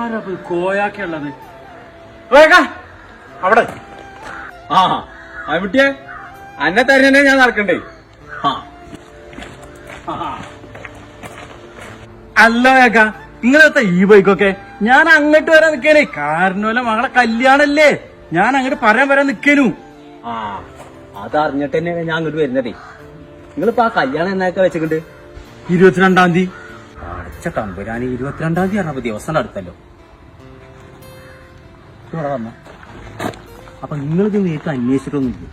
ആരാ കോയാക്കുള്ളത്? അവിടെ ആ അവിട്ടിയെ അന്നെ തന്നെ ഞാൻ നടക്കണ്ടേ. അല്ല വേക്ക, നിങ്ങളത്തെ ഈ ബൈക്കൊക്കെ ഞാൻ അങ്ങോട്ട് വരാൻ നിക്കണേ. കാരണമല്ല, മകളെ കല്യാണല്ലേ, ഞാൻ അങ്ങോട്ട് വരാൻ നിക്കനു. ആ അതറിഞ്ഞിട്ട് തന്നെയാണ് ഞാൻ അങ്ങോട്ട് വരുന്നതേ. നിങ്ങളിപ്പോ ആ കല്യാണം എന്നൊക്കെ വെച്ചിട്ടുണ്ട് 22-ാം തീയതി. അടച്ച തമ്പുരാന് 22-ാം തീയതി പറഞ്ഞപ്പോ ദിവസം അടുത്തല്ലോ. ഇവിടെ വന്ന അപ്പൊ നിങ്ങളിത് നേരത്തെ അന്വേഷിച്ചിട്ടൊന്നുമില്ല.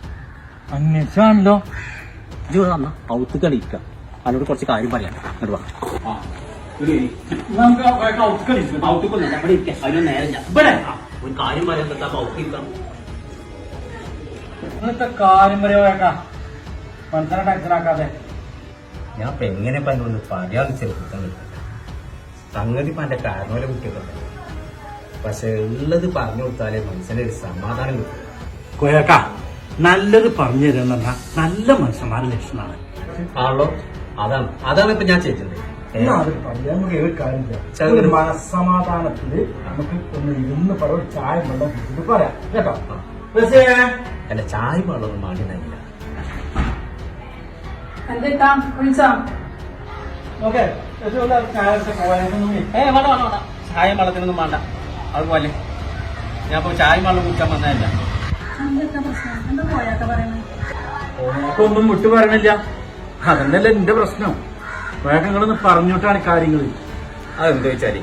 അന്വേഷിച്ചാണല്ലോ. ഇത് ഇവിടെ വന്ന ഔത്ത് കളിക്കാം. അതിനോട് കുറച്ച് കാര്യം പറയാം. എന്നിട്ട് വാ. ഒരു കാര്യം പറയാൻ പറ്റാ ഔത്തിരിക്കാം. ഇന്നത്തെ കാര്യം പറയാ മനസ്സിനെ ടെൻഷനാക്കാതെ. ഞാൻ ഇപ്പൊ എങ്ങനെ പറഞ്ഞൊന്ന് പറയാതെ ചെറുപ്പം സംഗതി ഇപ്പൊ എന്റെ കാരണവരെ കുട്ടിയൊക്കെ, പക്ഷെ ഉള്ളത് പറഞ്ഞു കൊടുത്താലേ മനസ്സിനൊരു സമാധാനം കിട്ടും. കോയക്ക, നല്ലത് പറഞ്ഞു തരുന്ന നല്ല മനുഷ്യന്മാരുടെ ലക്ഷണമാണ്. ആണല്ലോ, അതാണ് ഇപ്പൊ ഞാൻ ചെയ്തത്. നമുക്ക് ഒരു കാര്യമില്ല, ഒരു മനസ്സമാധാനത്തില് നമുക്ക് ഒന്ന് ഇരുന്ന് പറ ചായ വെള്ളം കുടിച്ചിട്ട് പറയാം കേട്ടോ. അല്ല ചായ വെള്ളമൊന്നും മാറ്റില്ല. ചായ വെള്ളത്തിനൊന്നും വേണ്ട. അതുപോലെ ഞാൻ ഇപ്പൊ ചായ വെള്ളം കുടിക്കാൻ വന്നതല്ല. ഒന്നും വിട്ടു പറയണില്ല, അതന്നല്ലേ എന്റെ പ്രശ്നം. വേഗങ്ങളൊന്ന് പറഞ്ഞിട്ടാണ് കാര്യങ്ങള്. അതെന്താ വെച്ചാല്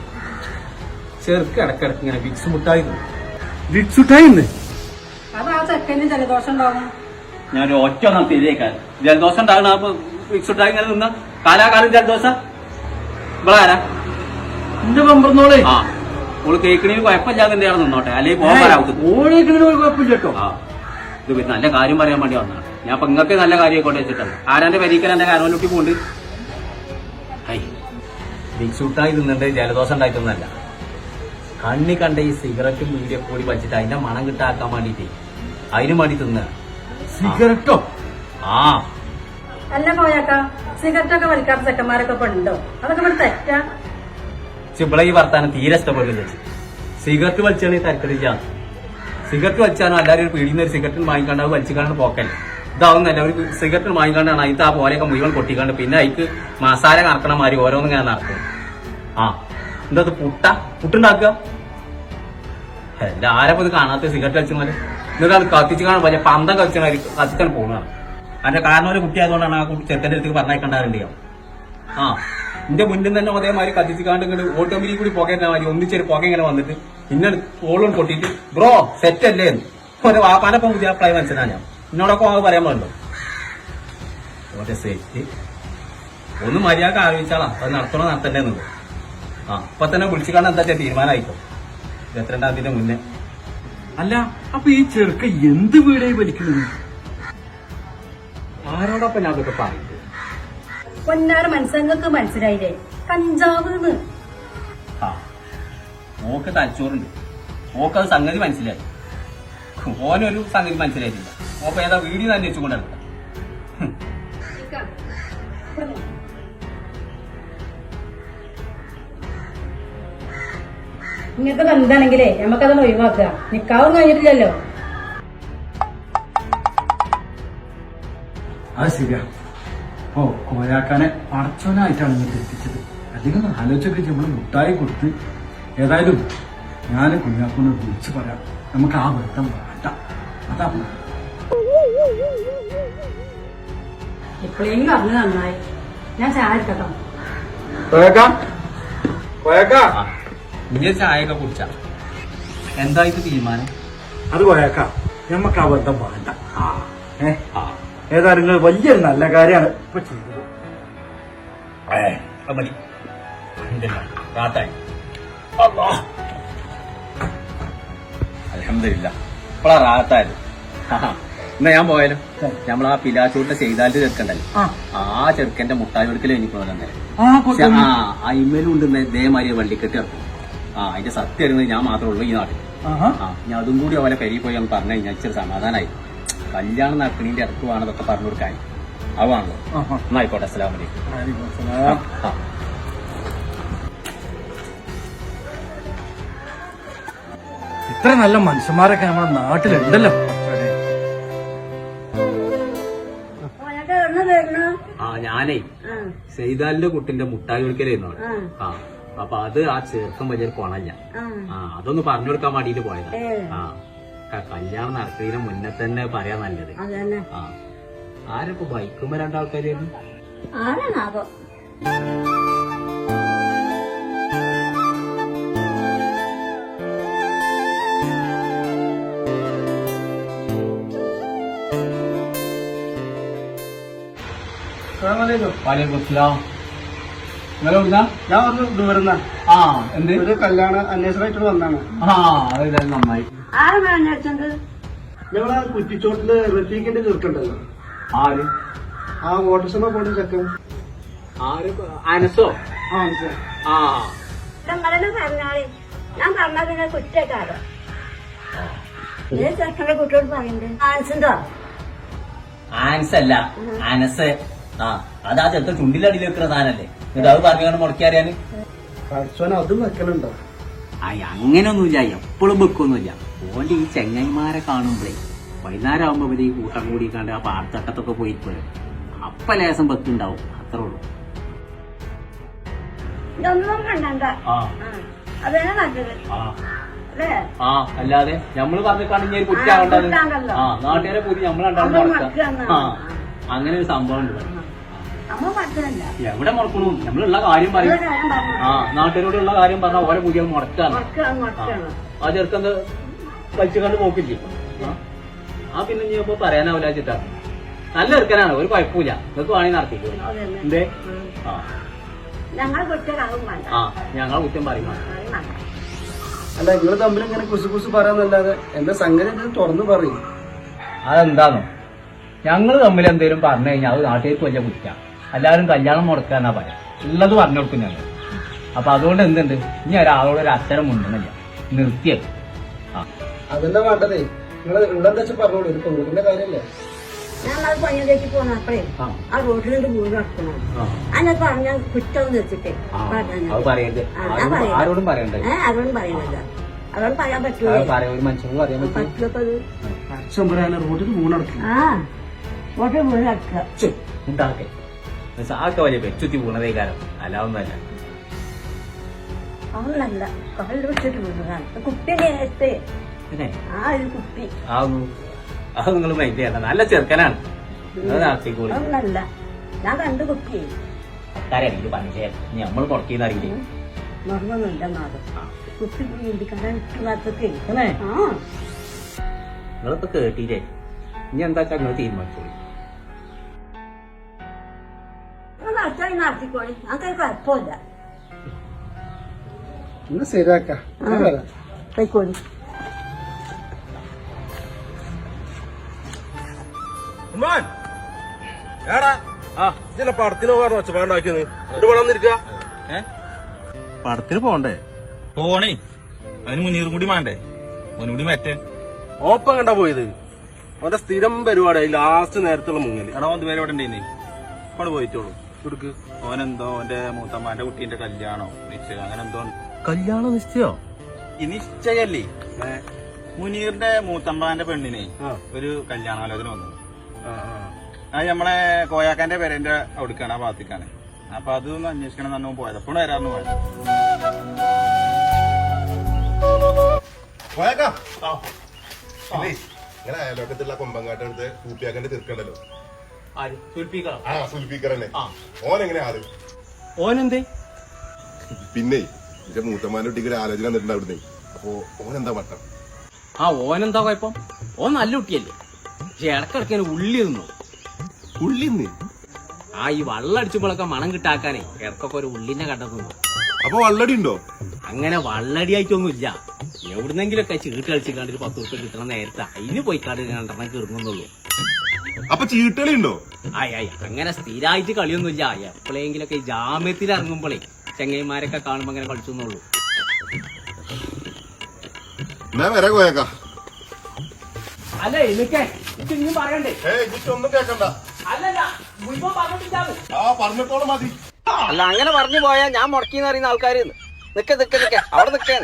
ചെറുക്ക് ഇടക്കിടക്ക് ഇങ്ങനെ വിക്സ് മുട്ടായി ഞാൻ ഒറ്റ തിരിയേക്കാൻ ജലദോഷം ഉണ്ടാകുന്ന വിക്സ് മുട്ടായി ഇങ്ങനെ നിന്ന കാലാകാലം ജലദോഷം ഇവളാരാ എന്റെ പമ്പറന്നോളെ. ആ ഓള് കേൾക്കണേന് കുഴപ്പമില്ലാതെ എന്തെയാണ് നിന്നോട്ടെ, അല്ലെങ്കിൽ പോകാൻ കുഴപ്പമില്ല കേട്ടോ. ആ ഇത് നല്ല കാര്യം പറയാൻ വേണ്ടി വന്നതാണ്. ഞാൻ ഇപ്പൊ നിങ്ങൾക്ക് നല്ല കാര്യം ആയിക്കോട്ടെ വെച്ചിട്ടുണ്ട്. ആരാന്റെ പരീക്കൽ എന്റെ കാരണവലൂട്ടി പോണ്ട് വിക്സ് മുട്ടായി തിന്നിട്ട് ജലദോഷം ഉണ്ടായിട്ടൊന്നല്ല. കണ്ണി കണ്ട ഈ സിഗരറ്റും മീഡിയൊക്കെ കൂടി വലിച്ചിട്ട് അതിന്റെ മണം കിട്ടാക്കാൻ വേണ്ടിട്ടേ അതിനും വേണ്ടി തിന്ന സിഗരറ്റോ? ആ അല്ല പോയാക്ക, സിഗരറ്റ് ഒക്കെ വലിക്കാത്ത ചെക്കന്മാരൊക്കെ ഇപ്പൊ ഉണ്ടോ? അതൊക്കെ ഇവിടെ തെറ്റാ. ചിബിള ഈ വർത്താനം തീരെ ഇഷ്ടപ്പെടില്ല. സിഗരറ്റ് വലിച്ചാണെങ്കിൽ തരക്കടില്ല. സിഗരറ്റ് വലിച്ചാലും എല്ലാവരും പീടിയുന്ന ഒരു സിഗരറ്റ് വാങ്ങിക്കാണ്ട് അത് വലിച്ചിക്കാണ്ട് പോക്കല്ലേ. ഇതാവുന്നല്ല, ഒരു സിഗരറ്റ് വാങ്ങിക്കാണ്ടാണ് അതിന് ആ പോലെയൊക്കെ മുഴുവൻ കൊട്ടിക്കാണ്ട് പിന്നെ അതിക്ക് മസാല കറക്കണ മാതിരി ഓരോന്നും ഇങ്ങനെ നടക്കും. ആ എന്താ പുട്ടുണ്ടാക്കുക? എല്ലാരും ഇത് കാണാത്ത സിഗരറ്റ് വലിച്ചമാര് എന്നിട്ട് അത് കത്തിച്ച് കാണാൻ പറ്റില്ല. പന്തം കത്തിച്ചാൽ പോകുന്നതാണ്. അതിന്റെ കാരണം ഒരു കുട്ടി ആയതുകൊണ്ടാണ് ആ കുട്ടി ചെറുക്കന്റെ അടുത്തേക്ക് പറഞ്ഞേക്കണ്ടാറുണ്ടാവും. ആ എന്റെ മുന്നിൽ തന്നെ അതേമാതിരി കത്തിച്ചിക്കാണ്ട് ഇങ്ങോട്ട് ഓട്ടോമിലി കൂടി പുകയുന്ന മാതിരി ഒന്നിച്ചൊരു പുക ഇങ്ങനെ വന്നിട്ട് പിന്നെ ഓളും കൊട്ടിട്ട് ബ്രോ സെറ്റ് അല്ലേ ഒരു വാപ്പാനപ്പം പുതിയ അപ്ലൈ മനസ്സിലാ. ഞാൻ എന്നോടൊക്കെ അത് പറയാൻ പാടുണ്ടോ? ഓരോ സെറ്റ് ഒന്ന് മര്യാദ ആലോചിച്ചാളാ അത് നടത്തണോ നടത്തണ്ടേന്നുള്ളത്. ആ ഇപ്പൊ തന്നെ വിളിച്ചിക്കാണ്ട് എന്താ തീരുമാനമായിക്കോ 22-ാം തീയതി മുന്നേ. അല്ല അപ്പൊ ഈ ചെറുക്ക എന്ത് വീടായി വലിക്കുന്നത്? ആരോടൊപ്പം ഞാൻ അതൊക്കെ പറയുന്നത്? പൊന്നാറ് മനസ്സങ്ങൾക്ക് മനസ്സിലായില്ലേ, കഞ്ചാവ്. ആ ഓക്ക് തലച്ചോറുണ്ട്, ഓക്കത് സംഗതി മനസ്സിലായി. ഓനൊരു സംഗതി മനസ്സിലായിട്ടില്ല. ഓപ്പ ഏതാ വീഡിയോ തന്നെ വെച്ചുകൊണ്ടെടുത്ത നിങ്ങൾക്ക് എന്താണെങ്കിലേ നമുക്കതൊന്ന് ഒഴിവാക്കുക. നിക്കാവും കഴിഞ്ഞിട്ടില്ലല്ലോ. അത് ശരിയാ. ഓ കോയാക്കാനെ പടച്ചോനായിട്ടാണ് ഇങ്ങോട്ട് എത്തിച്ചത്. അധികം ആലോചിച്ചൊക്കെ നമ്മള് മുട്ടായി കൊടുത്ത് ഏതായാലും ഞാനും കുഞ്ഞാക്കൊന്ന് വിളിച്ചു പറയാം. നമുക്ക് ആ വൃത്തം വേണ്ട. അതാ ഇപ്പോഴേലും പറഞ്ഞു നന്നായി. ഞാൻ ചായ എടുക്കട്ടോ. ഇങ്ങനെ ചായയൊക്കെ കുടിച്ച എന്തായിട്ട് തീരുമാനം? അത് കോയാക്ക, നമുക്ക് ആ ബന്ധം വേണ്ട. ഏതായാലും നിങ്ങൾ വലിയൊരു നല്ല കാര്യമാണ് ഇപ്പൊ ചെയ്തത്. മതി അൽഹംദുലില്ലാ ഇപ്പളാ റാത്തായത്. എന്നാ ഞാൻ പോയാലും നമ്മളാ പിലാച്ചൂട്ടിന്റെ ചെയ്താലിന്റെ ചെറുക്കണ്ടല്ലോ, ആ ചെറുക്കന്റെ മുട്ടായി കൊടുക്കല് കഴിഞ്ഞിപ്പോഴെ അയിമേലും ഉണ്ട് ഇതേമാതിരി വള്ളിക്കെട്ട് ഇറക്കും. അതിന്റെ സത്യം അറിയുന്നത് ഞാൻ മാത്രമേ ഉള്ളൂ ഈ നാട്ടിൽ. ഞാൻ അതും കൂടി അവരെ പെരി പോയി എന്ന് പറഞ്ഞു കഴിഞ്ഞാൽ ഇച്ചിരി സമാധാനമായി. കല്യാണം നടക്കണീന്റെ ഇറക്ക് വേണതൊക്കെ പറഞ്ഞു കൊടുക്കാൻ അവാണല്ലോ. എന്നായിക്കോട്ടെ, അസ്സലാമു അലൈക്കും. ഇത്ര നല്ല മനുഷ്യന്മാരൊക്കെ നമ്മുടെ നാട്ടിലുണ്ടല്ലോ. കോയക്ക എവിടുന്ന് വരുന്നു? ആ ഞാനേ സെയ്താലിന്റെ കുട്ടിന്റെ മുട്ടായി ഒഴിക്കലായിരുന്നു അവിടെ. ആ അപ്പൊ അത് ആ ചേർക്കം വലിയൊരു കൊണല്ല. ആ അതൊന്ന് പറഞ്ഞു കൊടുക്കാൻ വേണ്ടിട്ട് പോയതാ. ആ കല്യാണം നടക്കുന്നതിന് മുന്നേ തന്നെ പറയാൻ നല്ലത്. ആ ആരപ്പോ ബൈക്കുമ്പോ രണ്ടാൾക്കാരായിരുന്നു? ആരാണാവോ? ഞാൻ ഒന്ന് ദൂരുന്ന ഒരു കല്യാണ അന്വേഷണമായിട്ട് വന്നാണ്. നന്നായി. ആരാണ് അന്വേഷിച്ചത്? ഞങ്ങളാ കുറ്റിച്ചോട്ടില് റഫീഖിന്റെ ചെറുക്കുണ്ടല്ലോ, ആര്? ആ ഓട്ടോസമ പോണ ചെക്കൻ. ആര്? അനസോ? ആ മനസ്സിലായി. ആ നിങ്ങളെന്നെ പറഞ്ഞാളി, ഞാൻ പറഞ്ഞാൽ പിന്നെ കുറ്റക്കാരോ? ചെക്കന്റെ കുട്ടിയോട് പറയണ്ടേ? ആൻസുണ്ടോ? ആൻസല്ല, അനസ്. ആ അതാ ചെറുത്ത ചുണ്ടിലടിയിൽ വെക്കുന്ന സാധനല്ലേ? എന്നിട്ട് അത് പറഞ്ഞു മുടക്കി അറിയാന് പഠിച്ചോനെ അതും വെക്കലുണ്ടോ? അങ്ങനൊന്നുമില്ല, എപ്പോഴും വെക്കൊന്നുമില്ല. ഓന്റെ ഈ ചെങ്ങൈമാരെ കാണുമ്പോഴേ വൈകുന്നേരം ആകുമ്പോ ഇവര് ഈ കൂട്ടം കൂടിക്കാണ്ട് ആ പാടത്തട്ടത്തൊക്കെ പോയിരിക്കുമല്ലോ, അപ്പ ലേസം വെക്കുണ്ടാവും, അത്രേ ഉള്ളൂ. ഇതൊന്നും കണ്ടണ്ട. അതന്നെ നല്ലത് അല്ലേ? ആ അല്ലാതെ നമ്മള് പറഞ്ഞിട്ടാണെങ്കിൽ ഒരു കുറ്റാവണ്ടത്. ആ നാട്ടുകാരെ കൂടി നമ്മളുണ്ടാവും. ആ അങ്ങനെ ഒരു സംഭവം ഉണ്ട്. എവിടെ മുടക്കണു? നമ്മളുള്ള കാര്യം പറയും. ആ നാട്ടുകാരോടുള്ള കാര്യം പറഞ്ഞാൽ ഓരോ പുതിയ മുടക്കാണ്. ആ ചെറുക്കന്ത് വലിച്ചു കണ്ട് പോക്കില്ലേ? ആ പിന്നെ നീ ഇപ്പൊ പറയാനാവില്ല വെച്ചിട്ടാണ്. നല്ല ചെറുക്കനാണ്, ഒരു കുഴപ്പമില്ല. നിങ്ങൾക്ക് വേണമെങ്കിൽ നടത്തിക്കോ. എന്തേ? ആ ഞങ്ങൾ കുറ്റം പറയും. അല്ല നിങ്ങള് തമ്മിൽ ഇങ്ങനെ കുസു കുസു പറയാന്നല്ലാതെ എന്റെ സംഗതി തുറന്നു പറയും. അതെന്താണോ? ഞങ്ങൾ തമ്മിൽ എന്തെങ്കിലും പറഞ്ഞു കഴിഞ്ഞാൽ അത് നാട്ടിലേക്ക് വലിയ കുറ്റാ. എല്ലാവരും കല്യാണം മുടക്കാന്നാ പറയാം. ഉള്ളത് പറഞ്ഞു കൊടുക്കും ഞങ്ങൾ. അപ്പൊ അതുകൊണ്ട് എന്തുണ്ട്, ഇനി ഒരാളോട് ഒരു അക്ഷരം മുണ്ടണില്ല, നിർത്തിയത്. അതല്ല വേണ്ടതേ. നിങ്ങൾ ഇവിടെ എന്താ വെച്ചാൽ പറഞ്ഞോളൂ, ഒരു പെൺകുട്ടിന്റെ കാര്യല്ലേ? ഞങ്ങൾ പണിയിലേക്ക് പോന്നപ്പോഴേ ആ റോഡിലൊരു വീട് നടക്കണം. അന്നെ പറഞ്ഞ കുറ്റം വെച്ചിട്ടേ ആരോടും പറയണ്ടേ? അവരോടും പറയുന്നില്ല. അവരോട് പറയാൻ പറ്റൂല. പറ്റില്ലപ്പോ റോഡിൽ വീട് നടക്കും. ആ റോഡിൽ വീട് നടക്കുക. ഉണ്ടാക്കെ സാക്ക വലിയ വെച്ചുത്തി വീണതേ കാലം അല്ലാവുന്നല്ല. അവളല്ല കവലിൽ വെച്ചിട്ട് വീണതാണ് കുപ്പിന്റെ നേരത്തെ. ആ ഒരു കുപ്പി അത് നിങ്ങൾ മൈൻഡ് ചെയ്യണ്ട, നല്ല ചെറുക്കനാണ്. അവളല്ല, ഞാൻ കണ്ടു കുപ്പി. അറിയില്ല പഞ്ചായത്ത് നമ്മൾ മുടക്കിയെന്ന് അറിയില്ലേ? മറന്നൊന്നുമില്ല നാട് കുപ്പി ഇന്ത്യക്കാരൻ ഇട്ടുകാത്തൊക്കെ. നിങ്ങളിപ്പോ കേട്ടില്ലേ? ഇനി എന്താ വെച്ചാൽ നിങ്ങൾ തീരുമാനിച്ചോളൂ. നടത്താൻ നടത്തിക്കോളി, ഞങ്ങൾക്ക് കുഴപ്പമില്ല. ശരിയാക്കാം. പോയിക്കോളി. പടത്തിന് പോകാൻ ഒച്ചപ്പാണ്ടാക്കിയത് വേണമെന്നിരിക്ക. പടത്തിന് പോണ്ടേ? പോണേ, അതിന് മുന്നീറും കൂടി വേണ്ടേ? മുന്നൂടി മറ്റേ ഓപ്പം കണ്ടാ പോയത്. അവന്റെ സ്ഥിരം പരിപാടി ലാസ്റ്റ് നേരത്തുള്ള മുങ്ങല്. എടാ ഒന്ന് പേര് ഇവിടെ ഉണ്ടേ, അവിടെ പോയിട്ടോളൂ. ഇവിടുക്ക് ഓനെന്തോ ഓന്റെ മൂത്തമ്മാന്റെ കുട്ടീന്റെ കല്യാണോ നിശ്ചയം അങ്ങനെ എന്തോ. കല്യാണം നിശ്ചയോ? ഈ നിശ്ചയല്ലേ? മുനീറിന്റെ മൂത്തമ്മാന്റെ പെണ്ണിനെ ഒരു കല്യാണാലോചന വന്നു. അത് നമ്മളെ കോയാക്കാന്റെ പേരന്റെ അവിടേക്കാണ്, ആ ഭാഗത്തേക്കാണ്. അപ്പൊ അതൊന്ന് അന്വേഷിക്കണം എന്നാണ് പോയത്. എപ്പോഴും വരാറുണ്ട് പോയത്. ഇങ്ങനെ അയലോക്കത്തുള്ള കൊമ്പങ്കാട്ടടുത്ത് കൂപ്പിയാക്കന്റെ തീർക്കണ്ടല്ലോ. സുൽഫീക്കറന്നെ. ഓനെങ്ങനെ ആള്? ഓനെന്തേ? പിന്നെ എന്റെ മൂത്തമ്മാന്റെ കുട്ടിക്ക് ഒരു ആലോചന വന്നിട്ടുണ്ട് അവിടുന്ന്. അപ്പൊ ഓനെന്താ മട്ടം? ഓനെന്താ കുഴപ്പം? ഓൻ നല്ല കുട്ടിയല്ലേ. പക്ഷെ ഇടക്കിടക്ക് ഉള്ളി തിന്നു. ഉള്ളിന്ന് ഈ വള്ളടിച്ചുമ്പോഴൊക്കെ മണം കിട്ടാക്കാനേ ഇടക്കൊക്കെ ഒരു ഉള്ളിനെ കണ്ടെത്തുന്നു. അപ്പൊ വള്ളടി ഉണ്ടോ? അങ്ങനെ വള്ളടിയായിട്ടൊന്നുമില്ല. എവിടുന്നെങ്കിലൊക്കെ ചീട്ട് കളിച്ചിക്കാണ്ട് ഒരു 10 ഉറുപ്പിക കിട്ടണ നേരത്തെ അതിന് പോയിക്കാണ്ട് രണ്ടെണ്ണം കിറങ്ങുന്നുള്ളൂ. അപ്പൊ ചീട്ടുകളി ഉണ്ടോ? അങ്ങനെ സ്ഥിരമായിട്ട് കളിയൊന്നുമില്ല. എപ്പോഴെങ്കിലൊക്കെ ഈ ജാമ്യത്തിൽ ഇറങ്ങുമ്പോഴേ ചെങ്ങൈമാരൊക്കെ കാണുമ്പോ അങ്ങനെ കളിച്ചെന്നുള്ളൂ. വരാ കോയക്കാ. അല്ല എനിക്കേ ഇനിയും പറയണ്ടേ? ഒന്നും കേക്കണ്ട. പറഞ്ഞിട്ടോളം മതി. അല്ല അങ്ങനെ പറഞ്ഞു പോയാ ഞാൻ മുടക്കിന്ന് അറിയുന്ന ആൾക്കാര് നിക്ക അവിടെ നിക്കാൻ